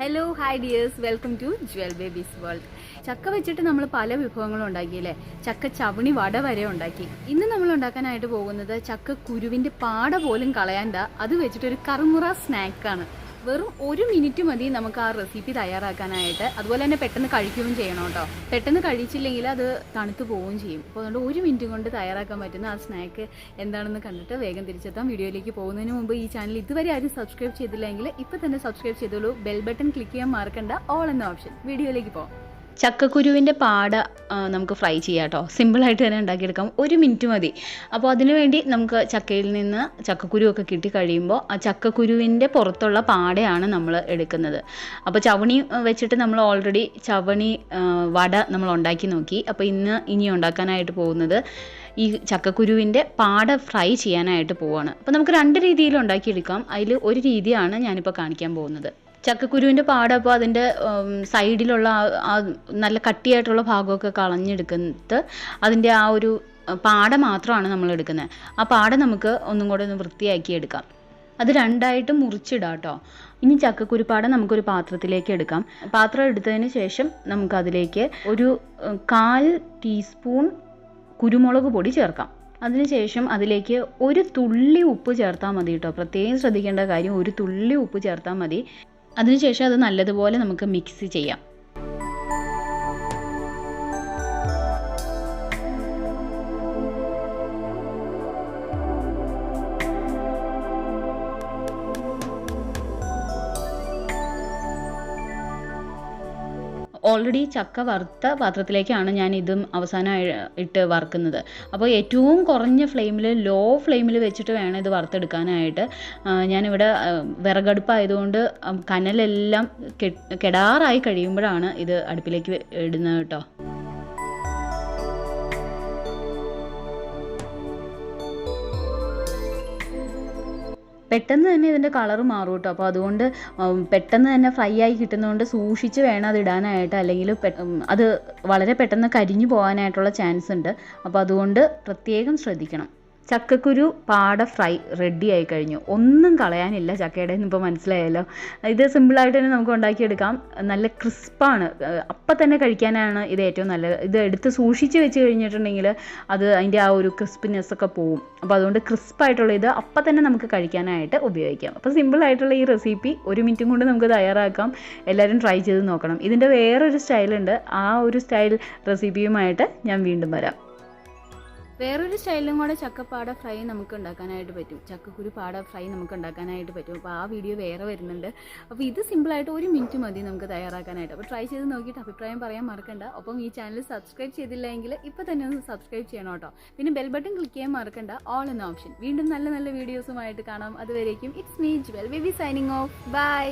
Hello hi dears, welcome to Jewel Babies World. ചക്ക വെച്ചിട്ട് നമ്മൾ പല വിഭവങ്ങളും ഉണ്ടാക്കിയില്ലേ. ചക്ക ചവണി വട വരെ ഉണ്ടാക്കി. ഇന്ന് നമ്മൾ ഉണ്ടാക്കാനായിട്ട് പോകുന്നത് ചക്ക കുരുവിന്റെ പാട പോലും കളയാണ്ട അത് വെച്ചിട്ടൊരു കറുമുറ സ്നാക്കാണ്. വെറും 1 മിനിറ്റ് മതി നമുക്ക് ആ റെസിപ്പി തയ്യാറാക്കാനായിട്ട്. അതുപോലെ തന്നെ പെട്ടെന്ന് കഴിക്കുകയും ചെയ്യണം കേട്ടോ. പെട്ടെന്ന് കഴിച്ചില്ലെങ്കിൽ അത് തണുത്ത് പോവുകയും ചെയ്യും. അപ്പോൾ അതുകൊണ്ട് 1 മിനിറ്റ് കൊണ്ട് തയ്യാറാക്കാൻ പറ്റുന്ന ആ സ്നാക്ക് എന്താണെന്ന് കണ്ടിട്ട് വേഗം തിരിച്ചെത്താം. വീഡിയോയിലേക്ക് പോകുന്നതിന് മുമ്പ് ഈ ചാനൽ ഇതുവരെ ആരും സബ്സ്ക്രൈബ് ചെയ്തില്ലെങ്കിൽ ഇപ്പോൾ തന്നെ സബ്സ്ക്രൈബ് ചെയ്തോളൂ. ബെൽ ബട്ടൺ ക്ലിക്ക് ചെയ്യാൻ മറക്കണ്ട. ഓൾ എന്ന ഓപ്ഷൻ. വീഡിയോയിലേക്ക് പോകാം. ചക്കക്കുരുവിൻ്റെ പാട നമുക്ക് ഫ്രൈ ചെയ്യാം കേട്ടോ. സിമ്പിളായിട്ട് തന്നെ ഉണ്ടാക്കിയെടുക്കാം. 1 മിനിറ്റ് മതി. അപ്പോൾ അതിനുവേണ്ടി നമുക്ക് ചക്കയിൽ നിന്ന് ചക്കക്കുരുവൊക്കെ കിട്ടി കഴിയുമ്പോൾ ആ ചക്കക്കുരുവിൻ്റെ പുറത്തുള്ള പാടയാണ് നമ്മൾ എടുക്കുന്നത്. അപ്പോൾ ചവണി വെച്ചിട്ട് നമ്മൾ ഓൾറെഡി ചവണി വട നമ്മൾ ഉണ്ടാക്കി നോക്കി. അപ്പോൾ ഇനി ഉണ്ടാക്കാനായിട്ട് പോകുന്നത് ഈ ചക്കക്കുരുവിൻ്റെ പാട ഫ്രൈ ചെയ്യാനായിട്ട് പോവാണ്. അപ്പോൾ നമുക്ക് 2 രീതിയിൽ ഉണ്ടാക്കിയെടുക്കാം. അതിൽ ഒരു രീതിയാണ് ഞാനിപ്പോൾ കാണിക്കാൻ പോകുന്നത്. ചക്കക്കുരുവിൻ്റെ പാട അപ്പോൾ അതിൻ്റെ സൈഡിലുള്ള നല്ല കട്ടിയായിട്ടുള്ള ഭാഗമൊക്കെ കളഞ്ഞെടുക്കുന്നത് അതിൻ്റെ ആ ഒരു പാട മാത്രമാണ് നമ്മൾ എടുക്കുന്നത്. ആ പാട നമുക്ക് ഒന്നും കൂടെ ഒന്ന് വൃത്തിയാക്കി എടുക്കാം. അത് 2ആയിട്ട് മുറിച്ചിടാം കേട്ടോ. ഇനി ചക്കക്കുരുപ്പാട നമുക്കൊരു പാത്രത്തിലേക്ക് എടുക്കാം. പാത്രം എടുത്തതിന് ശേഷം നമുക്കതിലേക്ക് ഒരു 1/4 ടീസ്പൂൺ കുരുമുളക് പൊടി ചേർക്കാം. അതിനുശേഷം അതിലേക്ക് ഒരു തുള്ളി ഉപ്പ് ചേർത്താൽ മതി കേട്ടോ. പ്രത്യേകം ശ്രദ്ധിക്കേണ്ട കാര്യം, ഒരു തുള്ളി ഉപ്പ് ചേർത്താൽ മതി. അതിനുശേഷം അത് നല്ലതുപോലെ നമുക്ക് മിക്സ് ചെയ്യാം. ഓൾറെഡി ചക്ക വറുത്ത പാത്രത്തിലേക്കാണ് ഞാൻ ഇതും അവസാനമായി ഇട്ട് വറുക്കുന്നത്. അപ്പോൾ ഏറ്റവും കുറഞ്ഞ ഫ്ലെയിമിൽ, ലോ ഫ്ലെയിമിൽ വെച്ചിട്ട് വേണം ഇത് വറുത്തെടുക്കാനായിട്ട്. ഞാനിവിടെ വിറകടുപ്പായതുകൊണ്ട് കനലെല്ലാം കെടാറായി കഴിയുമ്പോഴാണ് ഇത് അടുപ്പിലേക്ക് ഇടുന്നത് കേട്ടോ. പെട്ടെന്ന് തന്നെ ഇതിൻ്റെ കളറ് മാറും കേട്ടോ. അപ്പോൾ അതുകൊണ്ട് പെട്ടെന്ന് തന്നെ ഫ്രൈ ആയി കിട്ടുന്നതുകൊണ്ട് സൂക്ഷിച്ച് വേണം അത് ഇടാനായിട്ട്. അല്ലെങ്കിൽ അത് വളരെ പെട്ടെന്ന് കരിഞ്ഞു പോകാനായിട്ടുള്ള ചാൻസ് ഉണ്ട്. അപ്പോൾ അതുകൊണ്ട് പ്രത്യേകം ശ്രദ്ധിക്കണം. ചക്കക്കുരു പാട ഫ്രൈ റെഡി ആയി കഴിഞ്ഞു. ഒന്നും കളയാനില്ല ചക്കയുടെ. ഇപ്പോൾ മനസ്സിലായല്ലോ. ഇത് സിമ്പിളായിട്ട് തന്നെ നമുക്ക് ഉണ്ടാക്കിയെടുക്കാം. നല്ല ക്രിസ്പാണ്. അപ്പം തന്നെ കഴിക്കാനാണ് ഇത് ഏറ്റവും നല്ലത്. ഇത് എടുത്ത് സൂക്ഷിച്ച് വെച്ച് കഴിഞ്ഞിട്ടുണ്ടെങ്കിൽ അത് അതിൻ്റെ ആ ഒരു ക്രിസ്പിനെസ് ഒക്കെ പോവും. അപ്പോൾ അതുകൊണ്ട് ക്രിസ്പായിട്ടുള്ള ഇത് അപ്പം തന്നെ നമുക്ക് കഴിക്കാനായിട്ട് ഉപയോഗിക്കാം. അപ്പോൾ സിമ്പിളായിട്ടുള്ള ഈ റെസിപ്പി 1 മിനിറ്റും കൊണ്ട് നമുക്ക് തയ്യാറാക്കാം. എല്ലാവരും ട്രൈ ചെയ്ത് നോക്കണം. ഇതിൻ്റെ വേറൊരു സ്റ്റൈലുണ്ട്. ആ ഒരു സ്റ്റൈൽ റെസിപ്പിയുമായിട്ട് ഞാൻ വീണ്ടും വരാം. വേറൊരു സ്റ്റൈലിലും കൂടെ ചക്കപ്പാട ഫ്രൈ നമുക്ക് ഉണ്ടാക്കാനായിട്ട് പറ്റും. ചക്കക്കുരു പാട ഫ്രൈ നമുക്ക് ഉണ്ടാക്കാനായിട്ട് പറ്റും. അപ്പോൾ ആ വീഡിയോ വേറെ വരുന്നുണ്ട്. അപ്പോൾ ഇത് സിമ്പിളായിട്ട് 1 മിനിറ്റ് മതി നമുക്ക് തയ്യാറാക്കാനായിട്ട്. അപ്പോൾ ട്രൈ ചെയ്ത് നോക്കിയിട്ട് അഭിപ്രായം പറയാൻ മറക്കണ്ട. ഒപ്പം ഈ ചാനൽ സബ്സ്ക്രൈബ് ചെയ്തില്ലെങ്കിൽ ഇപ്പോൾ തന്നെ ഒന്ന് സബ്സ്ക്രൈബ് ചെയ്യണം കേട്ടോ. പിന്നെ ബെൽ ബട്ടൺ ക്ലിക്ക് ചെയ്യാൻ മറക്കണ്ട. ഓൾ എന്ന ഓപ്ഷൻ. വീണ്ടും നല്ല നല്ല വീഡിയോസുമായിട്ട് കാണാം. അതുവരേക്കും it's me Jewel Baby signing off. By.